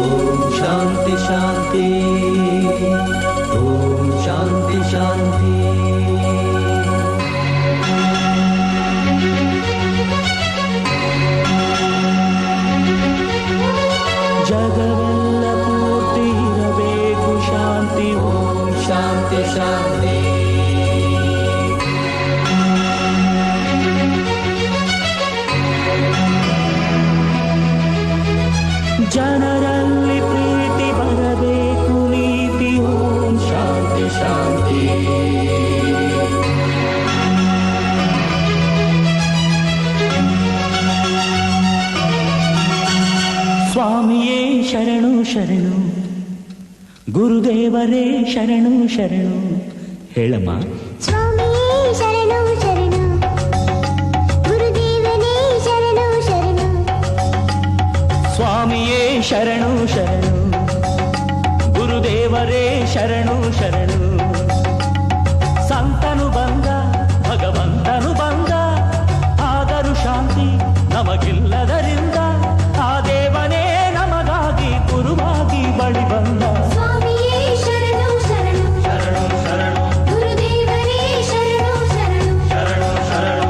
ಓಂ ಶಾಂತಿ ಶಾಂತಿ, ಓಂ ಶಾಂತಿ ಶಾಂತಿ. ಜಗವೆಲ್ಲ ಪೂರ್ತಿ ಇರಬೇಕು ಶಾಂತಿ. ಓಂ ಶಾಂತಿ ಶಾಂತಿ. ಜನರಲ್ಲಿ ಪ್ರೀತಿ ಬರಬೇಕು ನೀತಿ. ಓಂ ಶಾಂತಿ ಶಾಂತಿ. ಸ್ವಾಮಿಯೇ ಶರಣು ಶರಣು, ಗುರುದೇವರೇ ಶರಣು ಶರಣು. ಹೇಳಮ್ಮ. ಸ್ವಾಮಿಯೇ ಶರಣು ಶರಣು, ಗುರುದೇವನೇ ಶರಣು ಶರಣು. ಸ್ವಾಮಿಯೇ ಶರಣು ಶರಣು, ಗುರುದೇವರೇ ಶರಣು ಶರಣು. ಸಂತನು ಬಂದ, ಭಗವಂತನು ಬಂದ, ಆದರೂ ಶಾಂತಿ ನಮಗಿಲ್ಲದರಿಂದ ಆ ದೇವನೇ ನಮಗಾಗಿ ಗುರುವಾಗಿ ಬಳಿ ಬಂದ. ಸ್ವಾಮಿಯೇ ಶರಣು ಶರಣು, ಶರಣು ಶರಣು, ಗುರುದೇವನೇ ಶರಣು ಶರಣು. ಶರಣು ಶರಣು.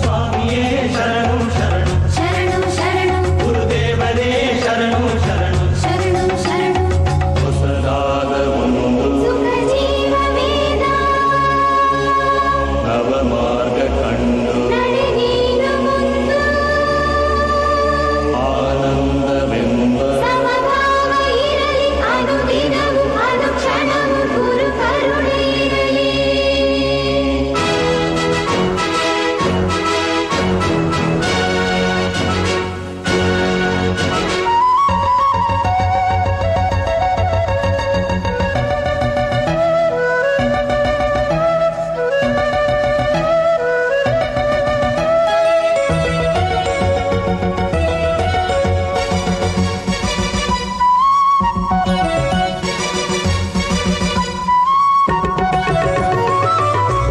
ಸ್ವಾಮಿಯೇ ಶರಣು ಶರಣು, ಶರಣು ಶರಣು, ಗುರುದೇವನೇ ಶರಣು ಶರಣು. ಶರಣು ಶರಣು. ಹೊಸದಾದ ಒಂದು ಸುಖ ಜೀವ ವೇದ ನವ ಮಾರ್ಗ ಕಂಡು ನಡೆ ನೀನು ಮುಂದು. ಆನಂದವೆಂಬ ಸಮಭಾವ ಇರಲಿ ಅನುದಿನವೂ ಅನುಕ್ಷಣವೂ ಗುರು ಕರುಣೆ ಇರಲಿ.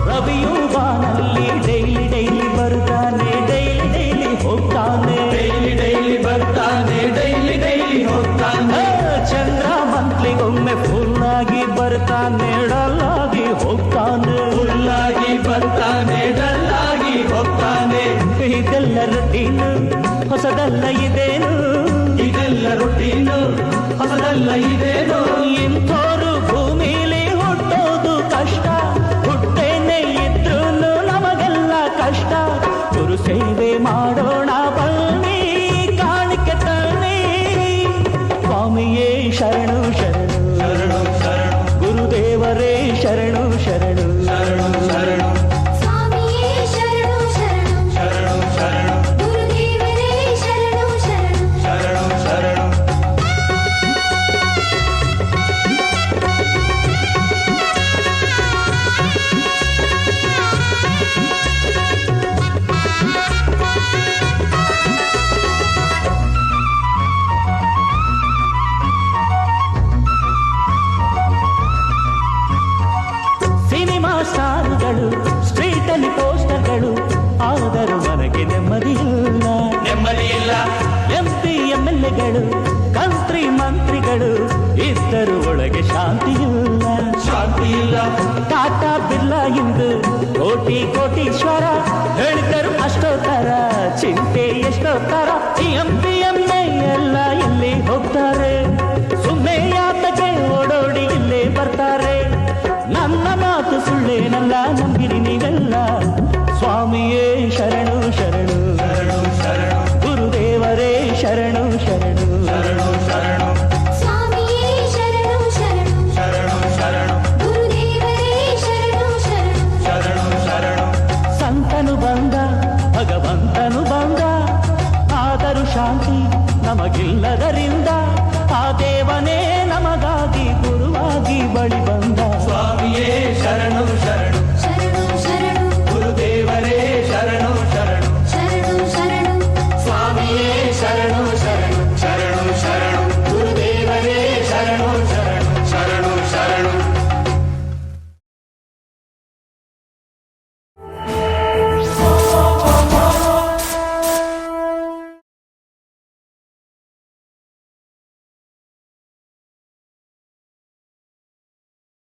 ರವಿಯು ಬಾನಲ್ಲಿ ಡೈಲಿ ಡೈಲಿ ಬರ್ತಾನೆ, ಡೈಲಿ ಡೈಲಿ ಹೋಗ್ತಾನೆ. ಡೈಲಿ ಡೈಲಿ ಬರ್ತಾನೆ, ಡೈಲಿ ಡೈಲಿ ಹೋಗ್ತಾನೆ. ಚಂದ್ರ ಮಂತ್ಲಿಗೊಮ್ಮೆ ಫುಲ್ ಆಗಿ ಬರ್ತಾನೆ, ಡಲ್ ಆಗಿ ಹೋಗ್ತಾನೆ. ಫುಲ್ ಆಗಿ ಬರ್ತಾನೆ, ಡಲ್ ಆಗಿ ಹೋಗ್ತಾನೆ. ಇದೆಲ್ಲ ರುಟೀನು, ಹೊಸದಲ್ಲ ಇದೇನು. ಇದೆಲ್ಲ ರುಟೀನು, ಹೊಸದಲ್ಲ ಇದೇನು. ಇಂಥೋರು ಭೂಮಿಲಿ ಹುಟ್ಟೋದು ಕಷ್ಟ, ಹುಟ್ಟೇನೆ ಇದ್ರೂ ನಮಗೆಲ್ಲ ಕಷ್ಟ. ಗುರು ಸೇವೆ ಮಾಡೋಣ ಬನ್ನಿ, ಕಾಣಿಕೆ ತನ್ನಿ. ಸ್ವಾಮಿಯೇ ಶರಣು ಶರಣು, ಶರಣು ಶರಣು, ಗುರುದೇವರೇ ಶರಣು ಶರಣು. ಶರಣು ಶರಣು. ಸ್ವಾಮಿಯೇ ಶರಣು ಶರಣು, ಶರಣು ಶರಣು, ಗುರುದೇವರೇ ಶರಣು ಶರಣು. ಶರಣು ಶರಣು. ಸಿನಿಮಾ ಸ್ಟಾರ್ಗಳು, ಸ್ಟ್ರೀಟಲ್ಲಿ ಪೋಸ್ಟರ್ಗಳು, ಆದರೂ ನನಗೆ ನೆಮ್ಮದಿಯಿಲ್ಲ. ನೆಮ್ಮದಿಯಿಲ್ಲ. MP MLAಗಳು, ಕಂತ್ರಿ ಮಂತ್ರಿಗಳು ಇದ್ದರೂ ಒಳಗೆ ಶಾಂತಿಯಿಲ್ಲ. ಶಾಂತಿ ಇಲ್ಲ. ಟಾಟಾ ಬಿರ್ಲಾ ಇಂದು ಕೋಟಿ ಕೋಟೀಶ್ವರ ಹೇಳಿದರು ಅಷ್ಟೋ ತರ, ಚಿಂತೆ ಎಷ್ಟೋ ತರ.